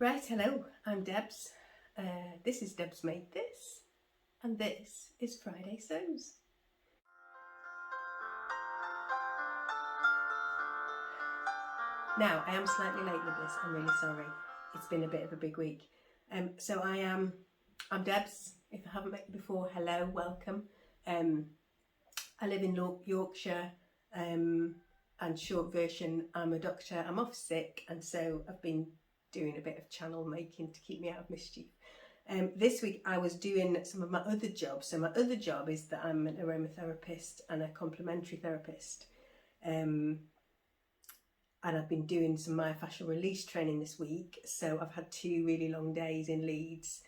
Right, hello, I'm Debs. This is Debs Made This, and this is Friday Sews. Now, I am slightly late with this, I'm really sorry. It's been a bit of a big week. I'm Debs. If I haven't met you before, hello, welcome. I live in Yorkshire, and short version, I'm a doctor, I'm off sick, and so I've been doing a bit of channel making to keep me out of mischief. This week I was doing some of my other jobs. So my other job is that I'm an aromatherapist and a complementary therapist. And I've been doing some myofascial release training this week. So I've had 2 really long days in Leeds.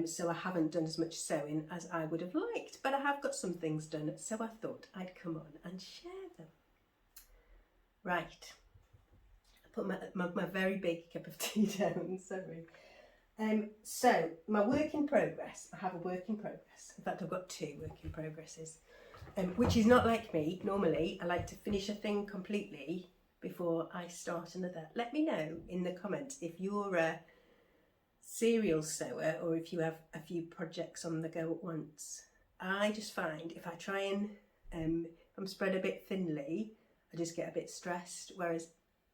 So I haven't done as much sewing as I would have liked, but I have got some things done. So I thought I'd come on and share them. Right. Put my very big cup of tea down, sorry. So my work in progress, I have a work in progress. In fact, I've got 2 work in progresses, which is not like me. Normally, I like to finish a thing completely before I start another. Let me know in the comments if you're a serial sewer or if you have a few projects on the go at once. I just find if I try and if I'm spread a bit thinly, I just get a bit stressed, whereas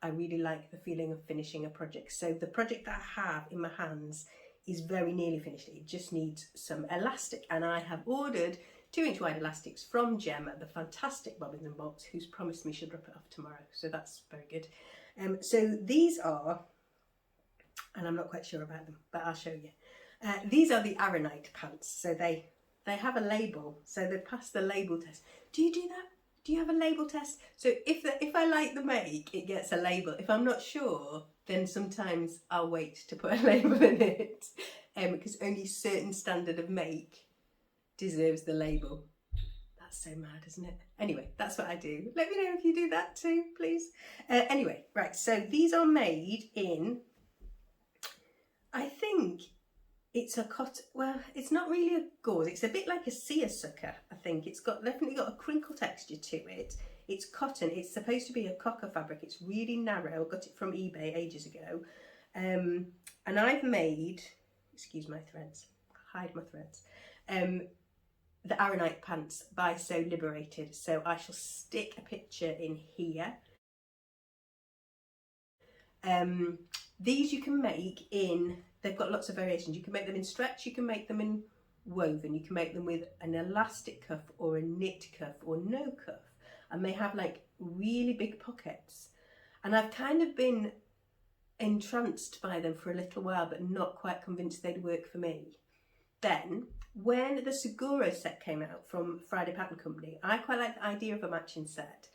I really like the feeling of finishing a project. So the project that I have in my hands is very nearly finished. It just needs some elastic, and I have ordered 2-inch wide elastics from Jem at the fantastic Bobbins and Bobs, who's promised me she'll drop it off tomorrow. So that's very good. So these are, and I'm not quite sure about them, but I'll show you. These are the Arenite pants. So they have a label. So they pass the label test. Do you do that? Do you have a label test? So if I like the make, it gets a label. If I'm not sure, then sometimes I'll wait to put a label in it, because only certain standard of make deserves the label. That's so mad, isn't it? Anyway, that's what I do. Let me know if you do that too, please. Anyway, right, so these are made in, I think it's a cotton, well, it's not really a gauze. It's a bit like a seersucker, I think. It's definitely got a crinkle texture to it. It's cotton. It's supposed to be a cocker fabric. It's really narrow. I got it from eBay ages ago. And I've made, excuse my threads, hide my threads, the Arenite pants by Sew Liberated. So I shall stick a picture in here. These you can make in, they've got lots of variations. You can make them in stretch, you can make them in woven, you can make them with an elastic cuff or a knit cuff or no cuff. And they have like really big pockets. And I've kind of been entranced by them for a little while, but not quite convinced they'd work for me. Then, when the Seguro set came out from Friday Pattern Company, I quite like the idea of a matching set.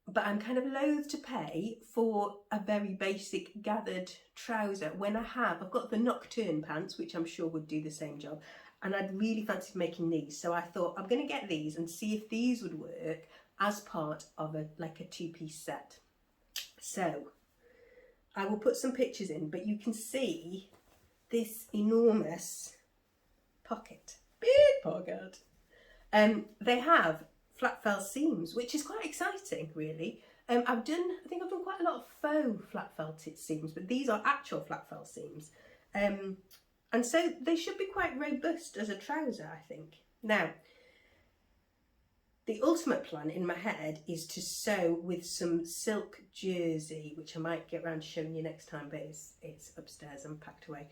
But I'm kind of loath to pay for a very basic gathered trouser when I've got the Nocturne pants, which I'm sure would do the same job, and I'd really fancied making these. So I thought I'm going to get these and see if these would work as part of a 2-piece set. So I will put some pictures in, but you can see this enormous pocket, big pocket. They have flat fell seams, which is quite exciting, really. I think I've done quite a lot of faux flat felted seams, but these are actual flat fell seams. And so they should be quite robust as a trouser, I think. Now, the ultimate plan in my head is to sew with some silk jersey, which I might get around to showing you next time, but it's upstairs and packed away.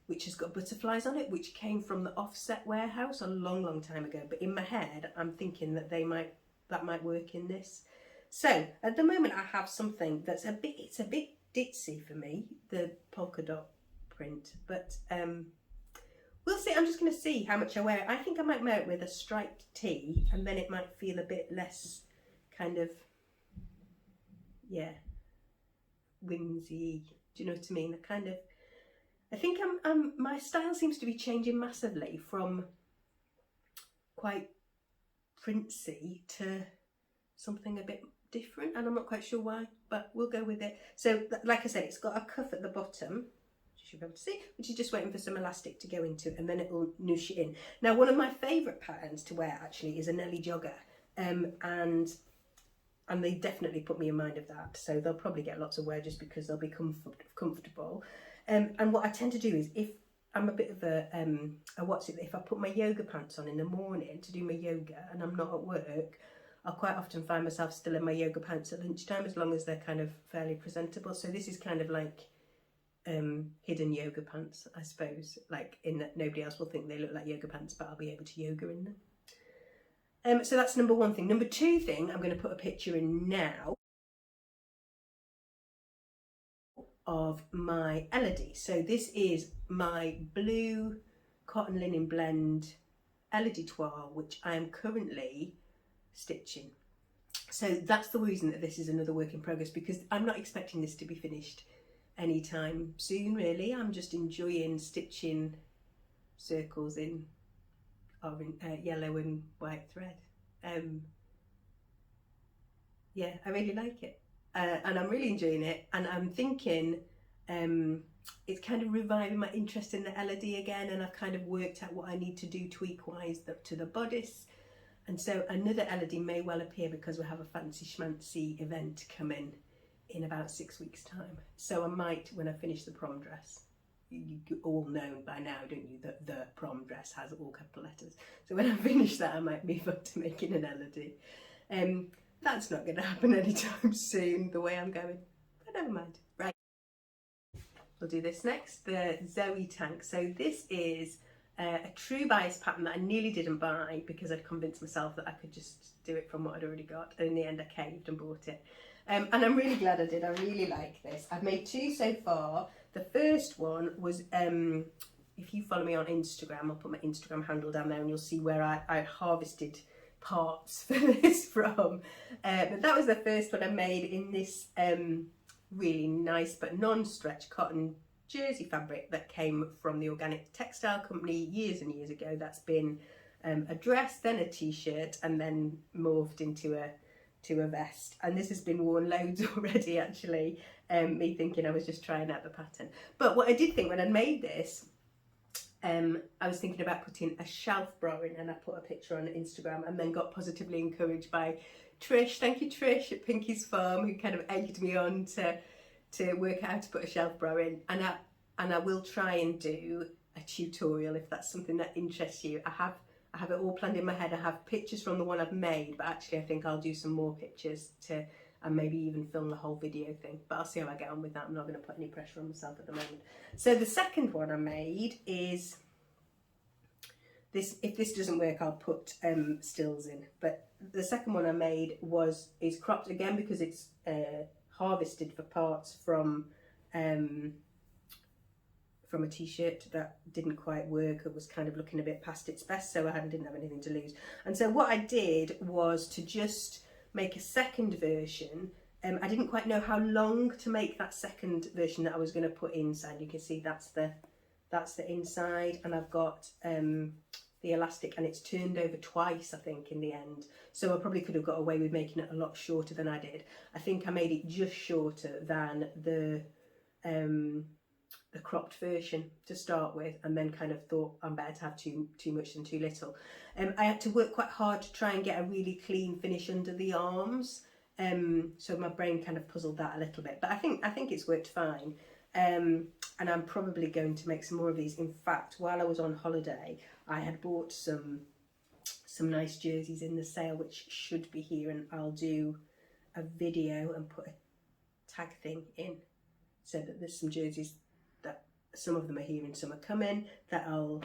Which has got butterflies on it, which came from the Offset warehouse a long time ago. But in my head, I'm thinking that that might work in this. So at the moment, I have something that's it's a bit ditzy for me, the polka dot print. But we'll see. I'm just going to see how much I wear it. I think I might wear it with a striped tee, and then it might feel a bit less kind of, yeah, whimsy. Do you know what I mean? I think my style seems to be changing massively from quite princey to something a bit different, and I'm not quite sure why, but we'll go with it. So like I said, it's got a cuff at the bottom, which you should be able to see, which is just waiting for some elastic to go into, and then it will noosh it in. Now, one of my favourite patterns to wear actually is a Nelly jogger, and and they definitely put me in mind of that. So they'll probably get lots of wear just because they'll be comfortable. And what I tend to do is, if I'm a bit of if I put my yoga pants on in the morning to do my yoga and I'm not at work, I'll quite often find myself still in my yoga pants at lunchtime, as long as they're kind of fairly presentable. So this is kind of like hidden yoga pants, I suppose, like in that nobody else will think they look like yoga pants, but I'll be able to yoga in them. So that's number one thing. Number two thing, I'm going to put a picture in now of my Elodie. So this is my blue cotton linen blend Elodie toile, which I am currently stitching. So that's the reason that this is another work in progress, because I'm not expecting this to be finished anytime soon, really. I'm just enjoying stitching circles in yellow and white thread. Yeah, I really like it, and I'm really enjoying it, and I'm thinking it's kind of reviving my interest in the Elodie again, and I've kind of worked out what I need to do tweak wise to the bodice. And so another Elodie may well appear, because we have a fancy schmancy event coming in about 6 weeks time. So I might, when I finish the prom dress, you all know by now, don't you, that the prom dress has all capital letters. So when I finish that, I might move up to making an Elodie. That's not going to happen anytime soon, the way I'm going, but never mind. Right, we'll do this next, the Zoey Tank. So this is a true bias pattern that I nearly didn't buy, because I'd convinced myself that I could just do it from what I'd already got, and in the end I caved and bought it. And I'm really glad I did. I really like this. I've made two so far. The first one was, if you follow me on Instagram, I'll put my Instagram handle down there and you'll see where I harvested parts for this from. But that was the first one I made in this really nice but non-stretch cotton jersey fabric that came from the organic textile company years and years ago. That's been a dress, then a t-shirt, and then morphed into a vest. And this has been worn loads already, actually, me thinking I was just trying out the pattern. But what I did think when I made this, I was thinking about putting a shelf bra in, and I put a picture on Instagram and then got positively encouraged by Trish, thank you Trish at Pinky's Farm, who kind of egged me on to work out how to put a shelf bra in, and I will try and do a tutorial if that's something that interests you. I have it all planned in my head. I have pictures from the one I've made, but actually I think I'll do some more pictures and maybe even film the whole video thing, but I'll see how I get on with that. I'm not going to put any pressure on myself at the moment. So the second one I made is this. If this doesn't work, I'll put stills in, but the second one I made is cropped again, because it's harvested for parts from a t-shirt that didn't quite work. It was kind of looking a bit past its best, so I didn't have anything to lose. And so what I did was to just make a second version. I didn't quite know how long to make that second version that I was going to put inside. You can see that's the inside, and I've got the elastic, and it's turned over twice, I think, in the end. So I probably could have got away with making it a lot shorter than I did. I think I made it just shorter than the cropped version to start with, and then kind of thought I'm better to have too much than too little. I had to work quite hard to try and get a really clean finish under the arms, so my brain kind of puzzled that a little bit, but I think it's worked fine. And I'm probably going to make some more of these. In fact, while I was on holiday, I had bought some nice jerseys in the sale, which should be here, and I'll do a video and put a tag thing in, so that there's some jerseys that some of them are here and some are coming that I'll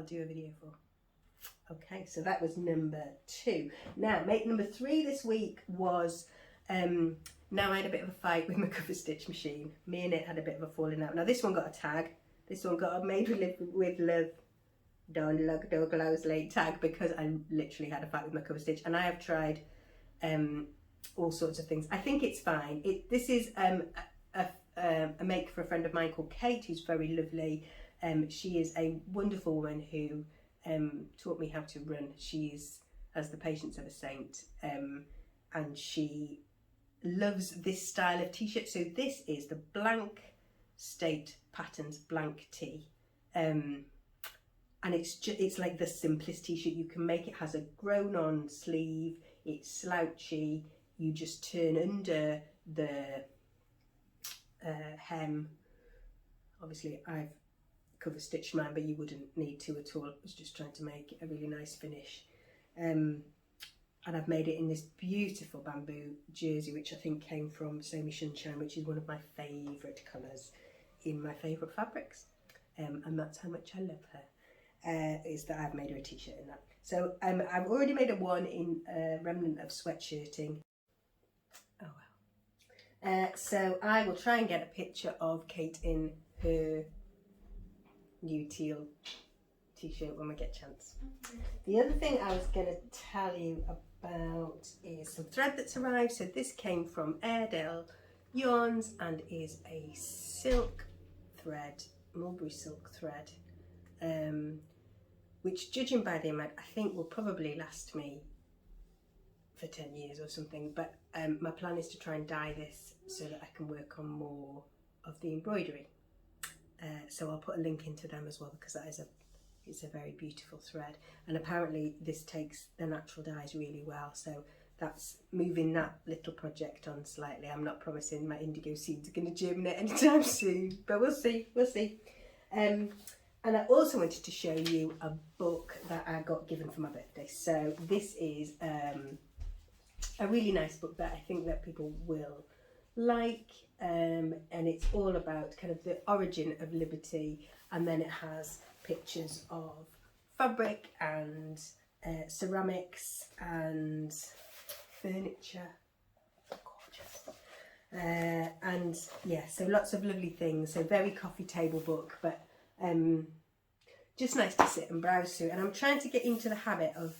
do a video for. Okay, so that was number 2. Now, make number 3 this week was now I had a bit of a fight with my cover stitch machine. Me and it had a bit of a falling out. Now this one got a tag. This one got a made with love, don't look, don't close late tag, because I literally had a fight with my cover stitch, and I have tried all sorts of things. I think it's fine. This is a make for a friend of mine called Kate, who's very lovely. She is a wonderful woman who taught me how to run. She's has the patience of a saint, and she loves this style of t-shirt. So this is the Blank State Patterns Blank Tee, and it's like the simplest t-shirt you can make. It has a grown on sleeve, it's slouchy, you just turn under the hem. Obviously I've cover stitched mine, but you wouldn't need to at all. I was just trying to make a really nice finish. And I've made it in this beautiful bamboo jersey, which I think came from Somi Sunshine, which is one of my favourite colours in my favourite fabrics. And that's how much I love her, is that I've made her a t-shirt in that. So I've already made a one in remnant of sweatshirting. Oh well. So I will try and get a picture of Kate in her new teal t-shirt when we get a chance. The other thing I was going to tell you about is some thread that's arrived. So this came from Airedale Yarns and is a silk thread, mulberry silk thread, which, judging by the amount, I think will probably last me for 10 years or something. But my plan is to try and dye this so that I can work on more of the embroidery. So I'll put a link into them as well, because that is it's a very beautiful thread, and apparently this takes the natural dyes really well. So that's moving that little project on slightly. I'm not promising my indigo seeds are going to germinate anytime soon, but we'll see. And I also wanted to show you a book that I got given for my birthday. So this is a really nice book that I think that people will like, and it's all about kind of the origin of liberty, and then it has pictures of fabric and ceramics and furniture. Gorgeous. And yeah, so lots of lovely things. So very coffee table book, but just nice to sit and browse through. And I'm trying to get into the habit of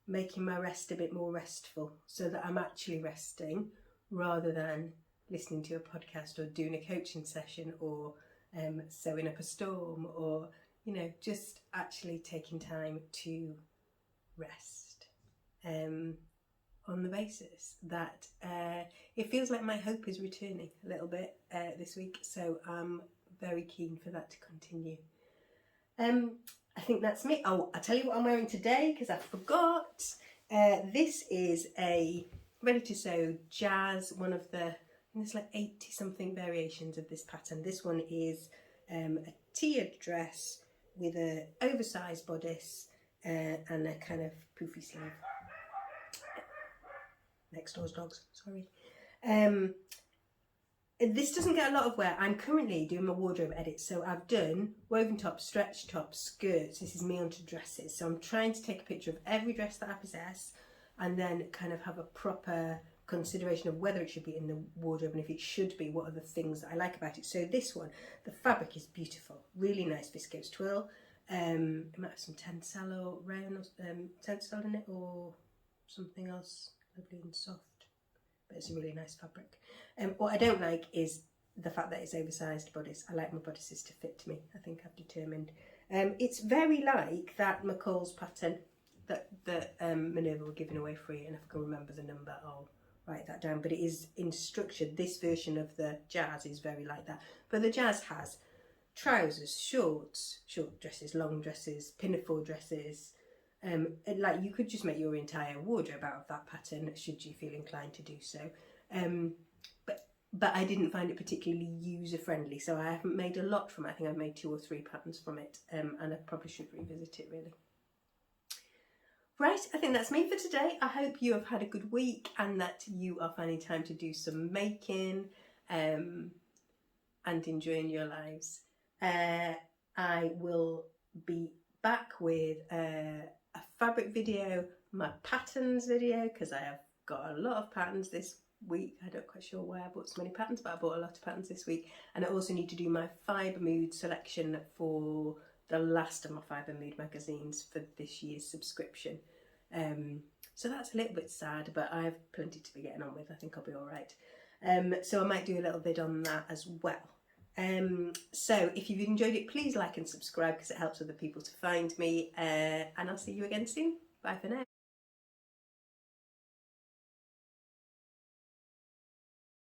making my rest a bit more restful, so that I'm actually resting rather than listening to a podcast or doing a coaching session or sewing up a storm, or, you know, just actually taking time to rest, on the basis that it feels like my hope is returning a little bit this week. So I'm very keen for that to continue. I think that's me. Oh, I'll tell you what I'm wearing today, because I forgot. This is a ready to sew jazz, one of the, there's like 80 something variations of this pattern. This one is a tiered dress with an oversized bodice and a kind of poofy sleeve. Next door's dogs, sorry. This doesn't get a lot of wear. I'm currently doing my wardrobe edit, so I've done woven tops, stretch tops, skirts. This is me onto dresses. So I'm trying to take a picture of every dress that I possess, and then kind of have a proper consideration of whether it should be in the wardrobe, and if it should be, what are the things that I like about it. So this one, the fabric is beautiful, really nice viscose twill. It might have some tencel or rayon, tencel in it, or something else lovely and soft, but it's a really nice fabric. What I don't like is the fact that it's oversized bodice. I like my bodices to fit to me, I think I've determined. It's very like that McCall's pattern that Minerva were giving away free, and if I can remember the number, I'll write that down. But it is in structure, this version of the jazz is very like that. But the jazz has trousers, shorts, short dresses, long dresses, pinafore dresses. Like, you could just make your entire wardrobe out of that pattern, should you feel inclined to do so. But I didn't find it particularly user-friendly, so I haven't made a lot from it. I think I've made 2 or 3 patterns from it, and I probably should revisit it, really. Right, I think that's me for today. I hope you have had a good week and that you are finding time to do some making and enjoying your lives. I will be back with a fabric video, my patterns video, because I have got a lot of patterns this week. I'm not quite sure why I bought so many patterns, but I bought a lot of patterns this week. And I also need to do my Fibre Mood selection for the last of my Fibre Mood magazines for this year's subscription. So that's a little bit sad, but I have plenty to be getting on with. I think I'll be all right. So I might do a little bit on that as well. So if you've enjoyed it, please like and subscribe, because it helps other people to find me. And I'll see you again soon. Bye for now.